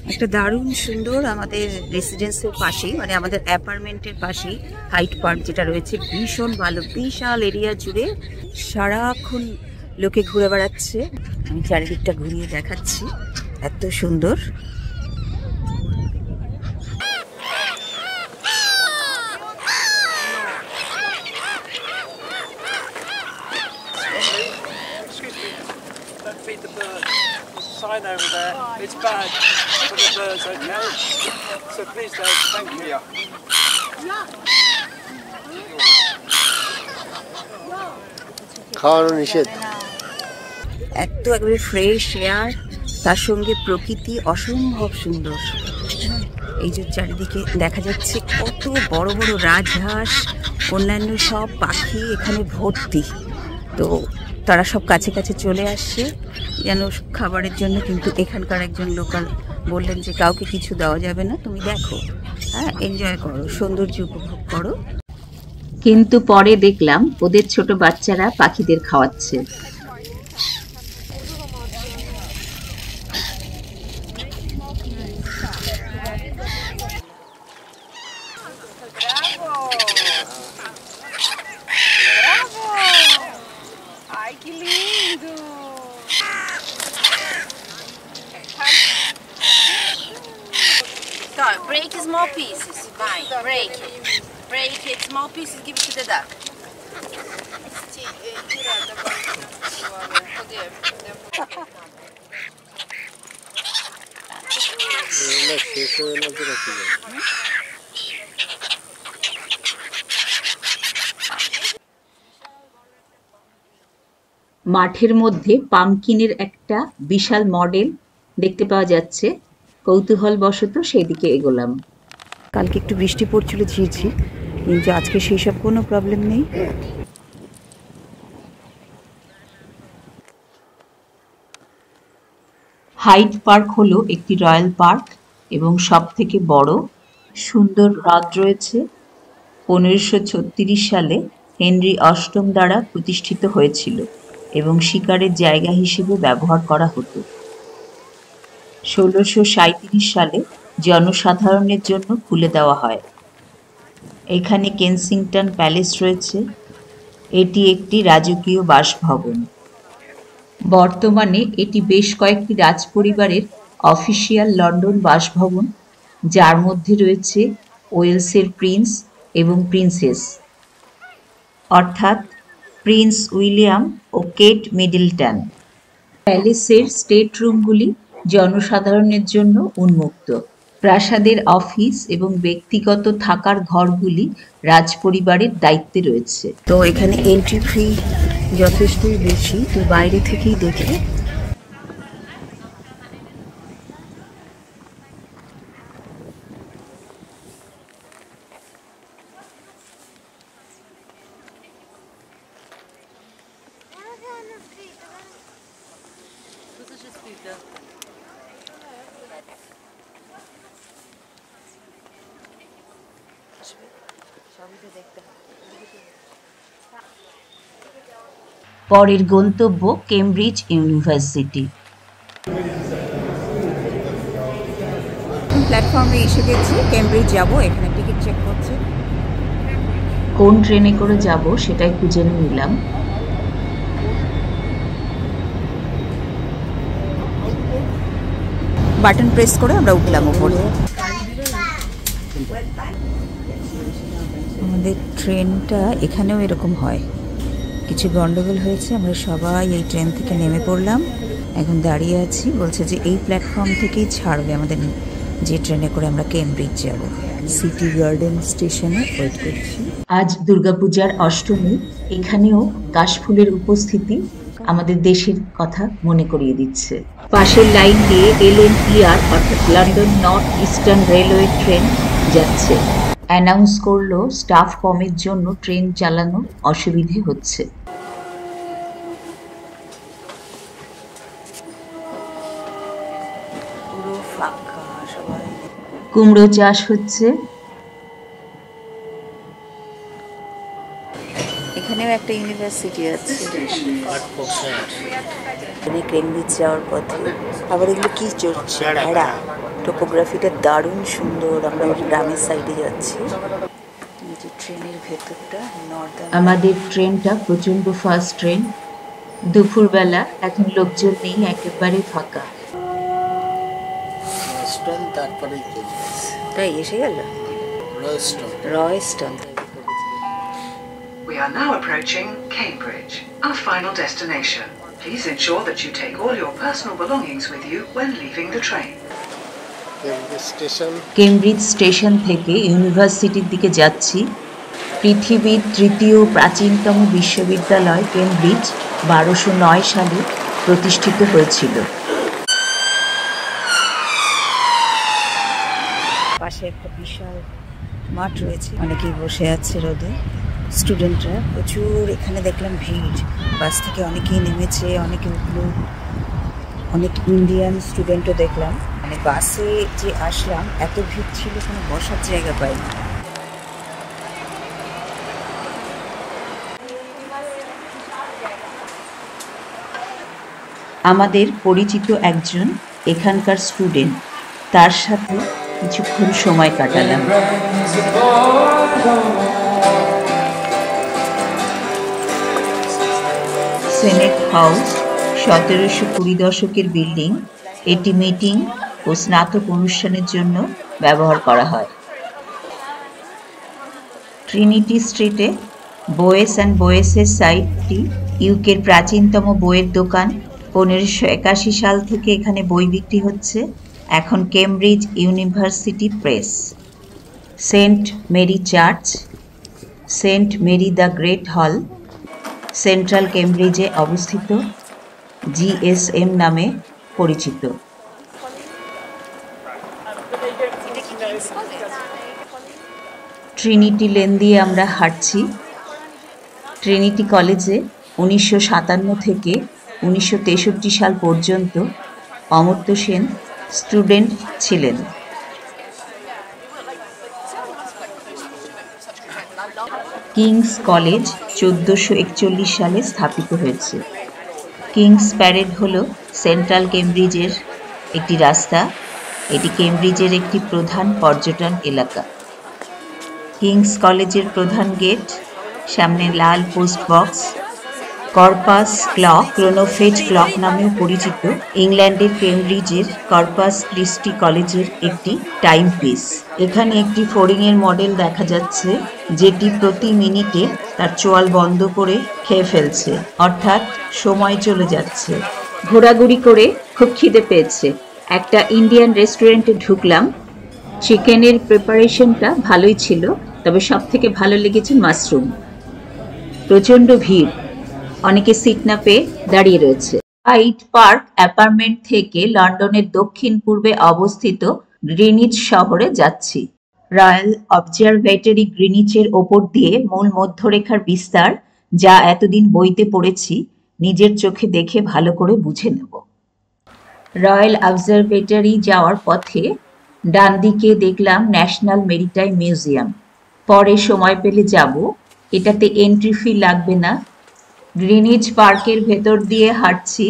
একটা দারুণ সুন্দর আমাদের রেসিডেন্সের পাশেই, মানে আমাদের অ্যাপার্টমেন্টের পাশেই হাইট পার্ক যেটা রয়েছে, ভীষণ ভালো, বিশাল এরিয়া জুড়ে সারাক্ষণ লোকে ঘুরে বেড়াচ্ছে। আমি চারিদিকটা ঘুরিয়ে দেখাচ্ছি, এত সুন্দর। Sign over there. It's bad for the birds, okay? So please don't. Thank you. খাওয়ানো নিষেধ। এত একবারে ফ্রেশ এয়ার, তার সঙ্গে প্রকৃতি অসম্ভব সুন্দর। এই যে চারিদিকে দেখা যাচ্ছে কত বড় বড় রাজহাঁস, অন্যান্য সব পাখি এখানে ভর্তি। তো তারা সব কাছে কাছে চলে আসছে যেন খাবারের জন্য, কিন্তু এখানকার একজন লোকাল বললেন যে কাউকে কিছু দেওয়া যাবে না, তুমি দেখো, হ্যাঁ, এনজয় করো, সৌন্দর্য উপভোগ করো। কিন্তু পরে দেখলাম ওদের ছোট বাচ্চারা পাখিদের খাওয়াচ্ছে। Break small pieces, fine. Break it. Break it, small pieces, give it to the duck. মাঠের মধ্যে পামকিনের একটা বিশাল মডেল দেখতে পাওয়া যাচ্ছে, কৌতূহলবশত সেদিকে এগোলাম। কালকে একটু বৃষ্টি পড়ছিল ঝিরঝির, কিন্তু আজকে সেই সব কোনো প্রবলেম নেই। হাইড পার্ক হলো একটি রয়্যাল পার্ক এবং সব থেকে বড়। সুন্দর হ্রদ রয়েছে। 1536 সালে হেনরি অষ্টম দ্বারা প্রতিষ্ঠিত হয়েছিল এবং শিকারের জায়গা হিসেবে ব্যবহার করা হতো। 1637 সালে জনসাধারণের জন্য খুলে দেওয়া হয়। এখানে কেনসিংটন প্যালেস রয়েছে। এটি একটি রাজকীয় বাসভবন। বর্তমানে এটি বেশ কয়েকটি রাজপরিবারের অফিসিয়াল লন্ডন বাসভবন, যার মধ্যে রয়েছে ওয়েলসের প্রিন্স এবং প্রিন্সেস, অর্থাৎ প্রিন্স উইলিয়াম ও কেট মিডলটন। প্যালেসের স্টেট রুমগুলি জনসাধারণের জন্য উন্মুক্ত। প্রাসাদের অফিস এবং ব্যক্তিগত থাকার ঘরগুলি রাজপরিবারের দায়িত্বে রয়েছে। তো এখানে এন্ট্রি ফি যথেষ্টই বেশি, তো বাইরে থেকেই দেখে পরের গন্তব্য কেমব্রিজ ইউনিভার্সিটি। প্ল্যাটফর্মে এসে গেছি, কেমব্রিজ যাবো, এখানে টিকিট চেক করছে। কোন ট্রেনে করে যাব সেটাই খুঁজে নিলাম। বাটন প্রেস করে আমরা উঠলাম উপরে। আমাদের ট্রেনটা এখানেও এরকম হয়, কিছু গন্ডগোল হয়েছে, আমরা সবাই এই ট্রেন থেকে নেমে পড়লাম, এখন দাঁড়িয়ে আছি। বলছে যে এই প্ল্যাটফর্ম থেকেই ছাড়বে আমাদের, যে ট্রেনে করে আমরা কেমব্রিজ যাব। সিটি গার্ডেন স্টেশনে ওয়েট করছি। আজ দুর্গাপূজার অষ্টমী, এখানেও কাশফুলের উপস্থিতি আমাদের দেশের কথা মনে করিয়ে দিচ্ছে। পাশের লাইন দিয়ে LNER অর্থাৎ London north eastern railway train যাচ্ছে। অ্যানাউন্স করলো স্টাফ কমের জন্য ট্রেন চালানো অসুবিধে হচ্ছে। কুমড়ো চাষ হচ্ছে। এখানে এখানেও একটা ইউনিভার্সিটি আছে, এখানে কেমব্রিজ যাওয়ার পথে। আবার এগুলো কি চড়ছে, ভেড়া। টোপোগ্রাফিটা দারুণ সুন্দর। আমরা গ্রামের সাইডে যাচ্ছি। এই যে ট্রেনের ভেতরটা নর্দার্ন। আমাদের ট্রেনটা প্রচন্ড ফাস্ট ট্রেন। দুপুরবেলা, এখন লোকজন নেই, একেবারে ফাঁকা। তাই এসে গেল রয়স্টন। We are now approaching Cambridge, our final destination. Please ensure that you take all your personal belongings with you when leaving the train. Cambridge station থেকে ইউনিভার্সিটির দিকে যাচ্ছি। পৃথিবীর তৃতীয় প্রাচীনতম বিশ্ববিদ্যালয় কেমব্রিজ 1209 সালে প্রতিষ্ঠিত হয়েছিল। পাশে একটা বিশাল মাঠ রয়েছে, অনেকেই বসে আছে রোদে। স্টুডেন্টরা প্রচুর, এখানে দেখলাম ভিড়। বাস থেকে অনেকেই নেমেছে, অনেকে উঠলো। অনেক ইন্ডিয়ান স্টুডেন্টও দেখলাম। মানে বাসে যে আসলাম, এত ভিড় ছিল, কোনো বসার জায়গা পাইনি। আমাদের পরিচিত একজন এখানকার স্টুডেন্ট, তার সাথে কিছুক্ষণ সময় কাটালাম। সেনেট হাউস 1720 দশকের বিল্ডিং। এটি মিটিং ও স্নাতক অনুষ্ঠানের জন্য ব্যবহার করা হয়। ট্রিনিটি স্ট্রিটে বোয়েস অ্যান্ড বোয়েসের সাইটটি ইউকের প্রাচীনতম বইয়ের দোকান। 1581 সাল থেকে এখানে বই বিক্রি হচ্ছে। এখন Cambridge university press. Saint Mary church, saint Mary the great hall central কেমব্রিজে অবস্থিত, GSM নামে পরিচিত। ট্রিনিটি লেন দিয়ে আমরা হাঁটছি। ট্রিনিটি কলেজে 1957 থেকে 1963 সাল পর্যন্ত অমর্ত্য সেন স্টুডেন্ট ছিলেন। কিংস কলেজ 1441 সালে স্থাপিত হয়েছে। কিংস প্যারেড হল সেন্ট্রাল কেমব্রিজের একটি রাস্তা। এটি কেমব্রিজের একটি প্রধান পর্যটন এলাকা। কিংস কলেজের প্রধান গেট, সামনে লাল post box. Corpus clock, chronophage clock নামেও পরিচিত, ইংল্যান্ডের কেমব্রিজের কর্পাস ক্রিস্টি কলেজের একটি টাইম পিস। এখানে একটি ফড়িংয়ের মডেল দেখা যাচ্ছে, যেটি প্রতি মিনিটে তার চোয়াল বন্ধ করে খেয়ে ফেলছে, অর্থাৎ সময় চলে যাচ্ছে। ঘোরাঘুরি করে খুব খিদে পেয়েছে। একটা ইন্ডিয়ান রেস্টুরেন্টে ঢুকলাম। চিকেনের প্রিপারেশনটা ভালোই ছিল, তবে সব থেকে ভালো লেগেছে মাশরুম। প্রচণ্ড ভিড়, অনেকে সিট না পেয়ে দাঁড়িয়ে রয়েছে। হাইড পার্ক অ্যাপার্টমেন্ট থেকে লন্ডনের দক্ষিণ পূর্বে অবস্থিত গ্রিনিচ শহরে যাচ্ছি। রয়্যাল অবজারভেটরি গ্রিনিচের ওপর দিয়ে মূল মধ্যরেখার বিস্তার, যা এতদিন বইতে পড়েছি, নিজের চোখে দেখে ভালো করে বুঝে নেব। রয়্যাল অবজারভেটরি যাওয়ার পথে ডান দিকে দেখলাম ন্যাশনাল মেরিটাইম মিউজিয়াম। পরে সময় পেলে যাব। এটাতে এন্ট্রি ফি লাগবে না। গ্রিনিচ পার্কের ভেতর দিয়ে হাঁটছি।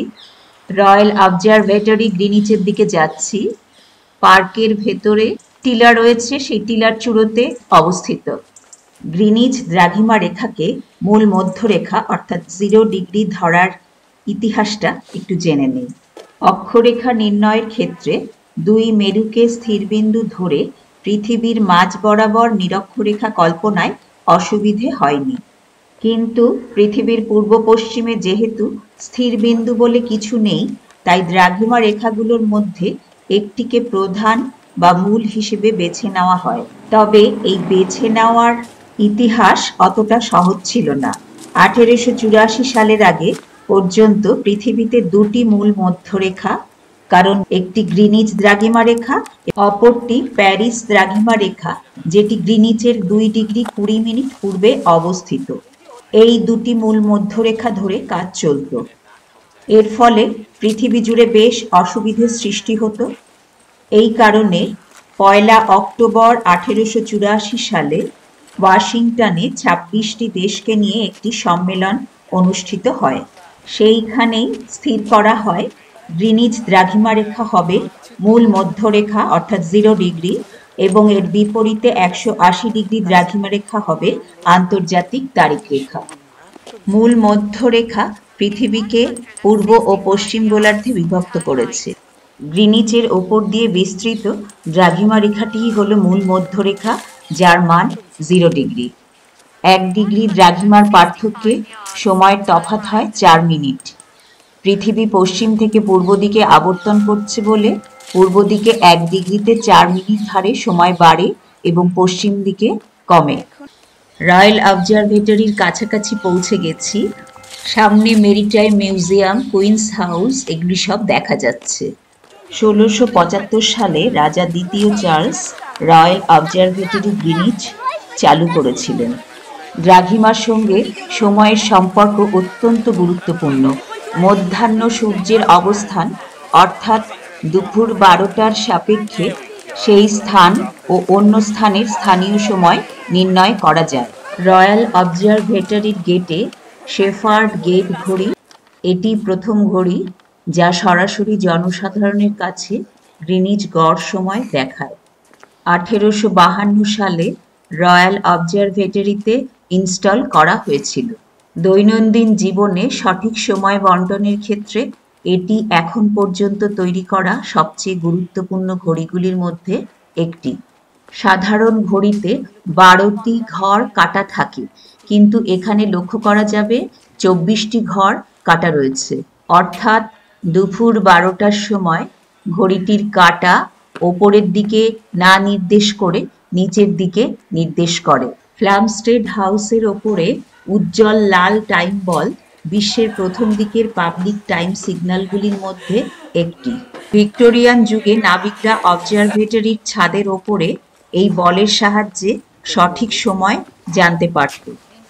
রয়্যাল অবজারভেটরি গ্রিনিচের দিকে যাচ্ছি। পার্কের ভেতরে টিলা রয়েছে, সেই টিলার চূড়োতে অবস্থিত। গ্রিনিচ দ্রাঘিমা রেখাকে মূল মধ্যরেখা অর্থাৎ 0 ডিগ্রি ধরার ইতিহাসটা একটু জেনে নেই। অক্ষরেখা নির্ণয়ের ক্ষেত্রে 2 মেরুকে স্থিরবিন্দু ধরে পৃথিবীর মাঝ বরাবর নিরক্ষরেখা কল্পনায় অসুবিধে হয়নি, কিন্তু পৃথিবীর পূর্ব পশ্চিমে যেহেতু স্থিরবিন্দু বলে কিছু নেই, তাই দ্রাঘিমা রেখাগুলোর মধ্যে একটিকে প্রধান বা মূল হিসেবে বেছে নেওয়া হয়। তবে এই বেছে নেওয়ার ইতিহাস অতটা সহজ ছিল না। 1884 সালের আগে পর্যন্ত পৃথিবীতে 2টি মূল মধ্যরেখা, কারণ একটি গ্রিনিচ দ্রাঘিমা রেখা, অপরটি প্যারিস দ্রাঘিমা রেখা, যেটি গ্রিনিচের 2 ডিগ্রি 20 মিনিট পূর্বে অবস্থিত। এই 2টি মূল মধ্যরেখা ধরে কাজ চলত। এর ফলে পৃথিবী জুড়ে বেশ অসুবিধের সৃষ্টি হতো। এই কারণে 1 অক্টোবর 1884 সালে ওয়াশিংটনে ২৬টি দেশকে নিয়ে একটি সম্মেলন অনুষ্ঠিত হয়। সেইখানেই স্থির করা হয় গ্রিনিচ দ্রাঘিমা রেখা হবে মূল মধ্যরেখা অর্থাৎ 0 ডিগ্রি এবং এর বিপরীতে 180 ডিগ্রি দ্রাঘিমা রেখা হবে আন্তর্জাতিক তারিখ রেখা। মূল মধ্যরেখা পৃথিবীকে পূর্ব ও পশ্চিম গোলার্ধে বিভক্ত করেছে। গ্রিনিচের ওপর দিয়ে বিস্তৃত দ্রাঘিমা রেখাটিই হল মূল মধ্যরেখা, যার মান 0 ডিগ্রি। 1 ডিগ্রি দ্রাঘিমার পার্থক্যে সময়ের তফাৎ হয় 4 মিনিট। পৃথিবী পশ্চিম থেকে পূর্ব দিকে আবর্তন করছে বলে পূর্ব দিকে 1 ডিগ্রিতে 4 মিনিট হারে সময় বাড়ে এবং পশ্চিম দিকে কমে। রয়্যাল অবজারভেটরির কাছাকাছি পৌঁছে গেছি। সামনে মেরিটাইম মিউজিয়াম, কুইন্স হাউস এগুলি সব দেখা যাচ্ছে। ১৬৭৫ সালে রাজা দ্বিতীয় চার্লস রয়্যাল অবজারভেটরি গ্রিনিচ চালু করেছিলেন। দ্রাঘিমার সঙ্গে সময়ের সম্পর্ক অত্যন্ত গুরুত্বপূর্ণ। মধ্যাহ্ন সূর্যের অবস্থান অর্থাৎ দুপুর 12টার সাপেক্ষে সেই স্থান ও অন্য স্থানের স্থানীয় সময় নির্ণয় করা যায়। রয়্যাল অবজারভেটরির গেটে শেফার্ড গেট ঘড়ি, এটি প্রথম ঘড়ি যা সরাসরি জনসাধারণের কাছে গ্রিনিচ গড় সময় দেখায়। 1852 সালে রয়্যাল অবজারভেটরিতে ইনস্টল করা হয়েছিল। দৈনন্দিন জীবনে সঠিক সময় বন্টনের ক্ষেত্রে এটি এখন পর্যন্ত তৈরি করা সবচেয়ে গুরুত্বপূর্ণ ঘড়িগুলির মধ্যে একটি। সাধারণ ঘড়িতে 12টি ঘর কাটা থাকে, কিন্তু এখানে লক্ষ্য করা যাবে 24টি ঘর কাটা রয়েছে, অর্থাৎ দুপুর 12টার সময় ঘড়িটির কাটা ওপরের দিকে না নির্দেশ করে নিচের দিকে নির্দেশ করে। ফ্ল্যামস্টেড হাউসের ওপরে উজ্জ্বল লাল টাইম বল বিশ্বের প্রথম দিকের পাবলিক টাইম সিগন্যালগুলির মধ্যে একটি। ভিক্টোরিয়ান যুগে নাবিকরা অবজারভেটরির ছাদের ওপরে এই বলের সাহায্যে সঠিক সময় জানতে পারত।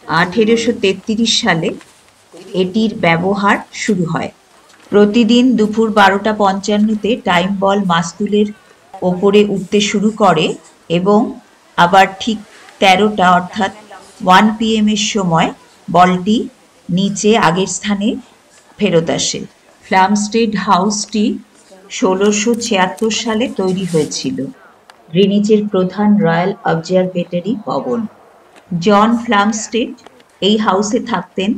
1833 সালে এটির ব্যবহার শুরু হয়। প্রতিদিন দুপুর 12:55-তে টাইম বল মাস্তুলের ওপরে উঠতে শুরু করে এবং আবার ঠিক 13টা অর্থাৎ 1 PM এর সময় বলটি নিচে আগের স্থানে ফেরত আসে। ফ্ল্যামস্টেড হাউসটি 1676 সালে তৈরি হয়েছিল। গ্রিনিচের প্রধান রয়্যাল অবজারভেটরি ভবন। জন ফ্ল্যামস্টেড এই হাউসে থাকতেন।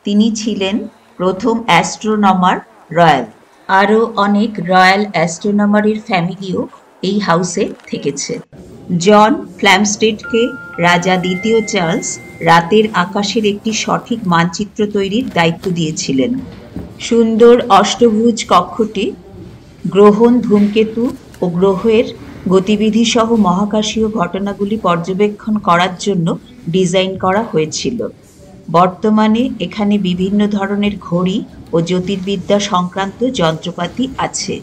তিনি ছিলেন প্রথম অ্যাস্ট্রোনমার রয়্যাল। আরও অনেক রয়্যাল অ্যাস্ট্রোনমারের ফ্যামিলিও এই হাউসে থেকেছে। জন ফ্ল্যামস্টেডকে রাজা দ্বিতীয় চার্লস রাতের আকাশের একটি সঠিক মানচিত্র তৈরির দায়িত্ব দিয়েছিলেন। সুন্দর অষ্টভুজ কক্ষটি গ্রহণ, ধূমকেতু ও গ্রহের গতিবিধি সহ মহাকাশীয় ঘটনাগুলি পর্যবেক্ষণ করার জন্য ডিজাইন করা হয়েছিল। বর্তমানে এখানে বিভিন্ন ধরনের ঘড়ি ও জ্যোতির্বিদ্যা সংক্রান্ত যন্ত্রপাতি আছে।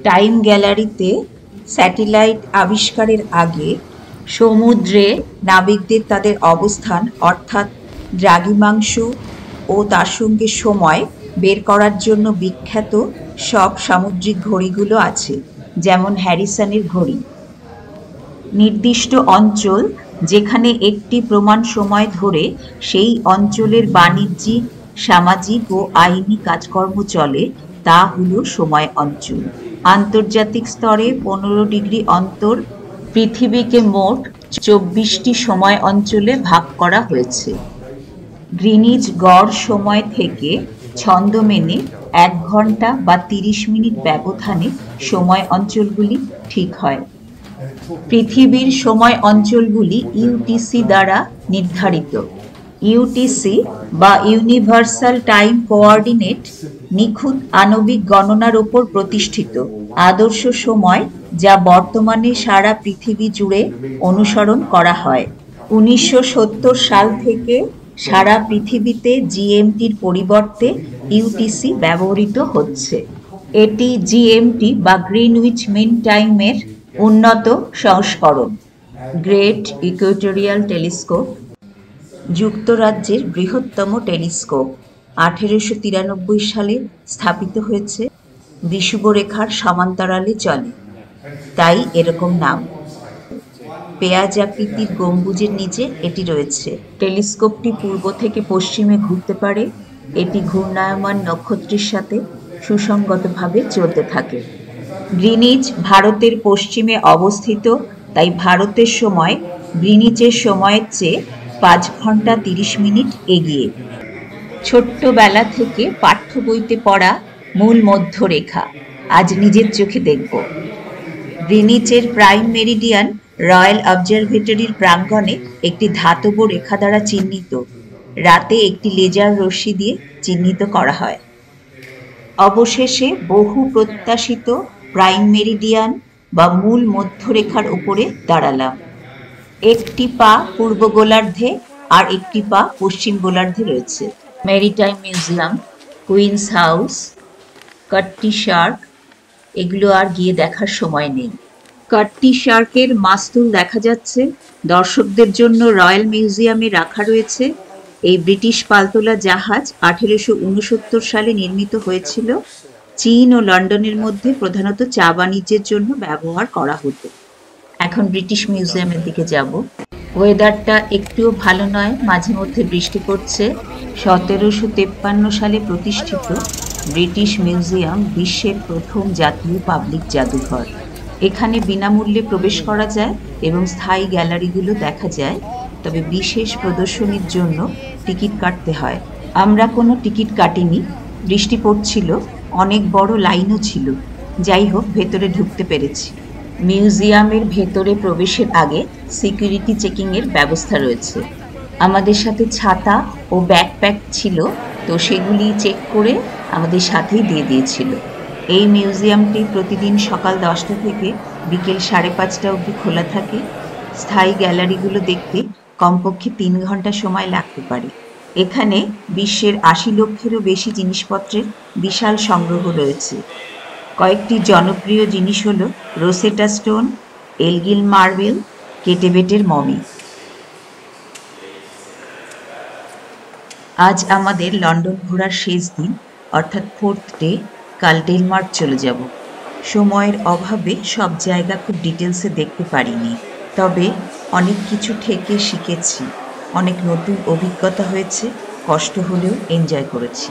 টাইম গ্যালারিতে স্যাটেলাইট আবিষ্কারের আগে সমুদ্রে নাবিকদের তাদের অবস্থান অর্থাৎ দ্রাঘিমাংশ ও তার সঙ্গে সময় বের করার জন্য বিখ্যাত সব সামুদ্রিক ঘড়িগুলো আছে, যেমন হ্যারিসনের ঘড়ি। নির্দিষ্ট অঞ্চল যেখানে একটি প্রমাণ সময় ধরে সেই অঞ্চলের বাণিজ্যিক, সামাজিক ও আইনি কাজকর্ম চলে তা হলো সময় অঞ্চল। আন্তর্জাতিক স্তরে 15 ডিগ্রি অন্তর পৃথিবীকে মোট 24টি সময় অঞ্চলে ভাগ করা হয়েছে। গ্রিনিচ গড় সময় থেকে ছন্দ মেনে 1 ঘন্টা বা 30 মিনিট ব্যবধানে সময় অঞ্চলগুলি ঠিক হয়। পৃথিবীর সময় অঞ্চলগুলি ইউটিসি দ্বারা নির্ধারিত। ইউটিসি বা ইউনিভার্সাল টাইম কোঅর্ডিনেট নিখুঁত আণবিক গণনার ওপর প্রতিষ্ঠিত আদর্শ সময়, যা বর্তমানে সারা পৃথিবী জুড়ে অনুসরণ করা হয়। 1970 সাল থেকে সারা পৃথিবীতে জিএমটির পরিবর্তে ইউটিসি ব্যবহৃত হচ্ছে। এটি জিএমটি বা গ্রিনউইচ মিন টাইমের উন্নত সংস্করণ। গ্রেট ইকুয়েটোরিয়াল টেলিস্কোপ যুক্তরাজ্যের বৃহত্তম টেলিস্কোপ। 1893 সালে স্থাপিত হয়েছে। বিষুবরেখার সমান্তরালে চলে, তাই এরকম নাম। পেঁয়াজ আকৃতির গম্বুজের নিচে এটি রয়েছে। টেলিস্কোপটি পূর্ব থেকে পশ্চিমে ঘুরতে পারে। এটি ঘূর্ণায়মান নক্ষত্রের সাথে সুসংগতভাবে চলতে থাকে। গ্রিনিচ ভারতের পশ্চিমে অবস্থিত, তাই ভারতের সময় গ্রিনিচের সময়ের চেয়ে 5 ঘন্টা 30 মিনিট এগিয়ে। ছোট্টবেলা থেকে পাঠ্য বইতে পড়া মূল মধ্যরেখা আজ নিজের চোখে দেখব। গ্রিনিচের প্রাইম মেরিডিয়ান রয়্যাল অবজারভেটরির প্রাঙ্গণে একটি ধাতব রেখা দ্বারা চিহ্নিত। রাতে একটি লেজার রশ্মি দিয়ে চিহ্নিত করা হয়। অবশেষে বহু প্রত্যাশিত প্রাইম মেরিডিয়ান বা মূল মধ্যরেখার উপরে দাঁড়ালাম। একটি পা পূর্ব গোলার্ধে আর একটি পা পশ্চিম গোলার্ধে রয়েছে। Maritime museum, Queen's House, Cutty Sark, এগুলো আর গিয়ে দেখার সময় নেই। কাট্টি শার্কের মাস্তুল দেখা যাচ্ছে। দর্শকদের জন্য রয়্যাল মিউজিয়ামে রাখা রয়েছে। এই ব্রিটিশ পালতোলা জাহাজ 1869 সালে নির্মিত হয়েছিল। চীন ও লন্ডনের মধ্যে প্রধানত চা বাণিজ্যের জন্য ব্যবহার করা হতো। এখন ব্রিটিশ মিউজিয়ামের দিকে যাব। ওয়েদারটা একটুও ভালো নয়, মাঝে মধ্যে বৃষ্টি পড়ছে। 1753 সালে প্রতিষ্ঠিত ব্রিটিশ মিউজিয়াম বিশ্বের প্রথম জাতীয় পাবলিক জাদুঘর। এখানে বিনামূল্যে প্রবেশ করা যায় এবং স্থায়ী গ্যালারিগুলো দেখা যায়, তবে বিশেষ প্রদর্শনীর জন্য টিকিট কাটতে হয়। আমরা কোনো টিকিট কাটিনি। বৃষ্টি পড়ছিল, অনেক বড় লাইনও ছিল। যাই হোক, ভেতরে ঢুকতে পেরেছি। মিউজিয়ামের ভেতরে প্রবেশের আগে সিকিউরিটি চেকিংয়ের ব্যবস্থা রয়েছে। আমাদের সাথে ছাতা ও ব্যাকপ্যাক ছিল, তো সেগুলি চেক করে আমাদের সাথেই দিয়ে দিয়েছিল। এই মিউজিয়ামটি প্রতিদিন সকাল 10টা থেকে বিকেল 5:30 অবধি খোলা থাকে। স্থায়ী গ্যালারিগুলো দেখতে কমপক্ষে 3 ঘন্টা সময় লাগতে পারে। এখানে বিশ্বের 80 লক্ষেরও বেশি জিনিসপত্রের বিশাল সংগ্রহ রয়েছে। কয়েকটি জনপ্রিয় জিনিস হল রোসেটা স্টোন, এলগিল মার্বেল, কেটেবেটের মমি। আজ আমাদের লন্ডন ঘোরার শেষ দিন, অর্থাৎ 4th ডে। কাল ডেনমার্ক চলে যাব। সময়ের অভাবে সব জায়গা খুব ডিটেলসে দেখতে পারিনি, তবে অনেক কিছু থেকে শিখেছি। অনেক নতুন অভিজ্ঞতা হয়েছে, কষ্ট হলেও এনজয় করেছি।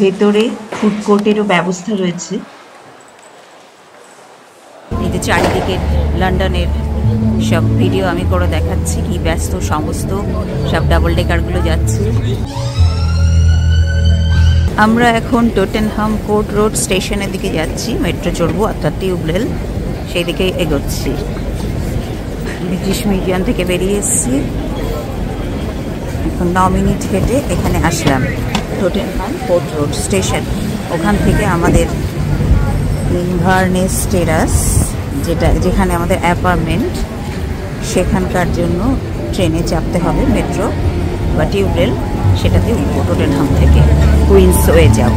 ভেতরে ফুড কোর্টেরও ব্যবস্থা রয়েছে। এই যে চারিদিকে লন্ডনের সব ভিডিও আমি করে দেখাচ্ছি, কি ব্যস্ত সমস্ত সব ডাবল ডেকারগুলো যাচ্ছে। আমরা এখন টোটেনহাম কোর্ট রোড স্টেশনের দিকে যাচ্ছি, মেট্রো চড়বো অর্থাৎ টিউব রেল, সেই দিকেই এগোচ্ছি। ব্রিটিশ মিউজিয়াম থেকে বেরিয়ে এসেছি, এখন 9 মিনিট হেঁটে এখানে আসলাম টোটেনহাম কোর্ট রোড স্টেশন। ওখান থেকে আমাদের ইনভারনেস টেরাস, যেখানে আমাদের অ্যাপার্টমেন্ট, সেখানকার জন্য ট্রেনে চাপতে হবে, মেট্রো বা টিউব রেল, সেটাতে উঠবো টোটেনহাম থেকে কুইন্সওয়ে যাব।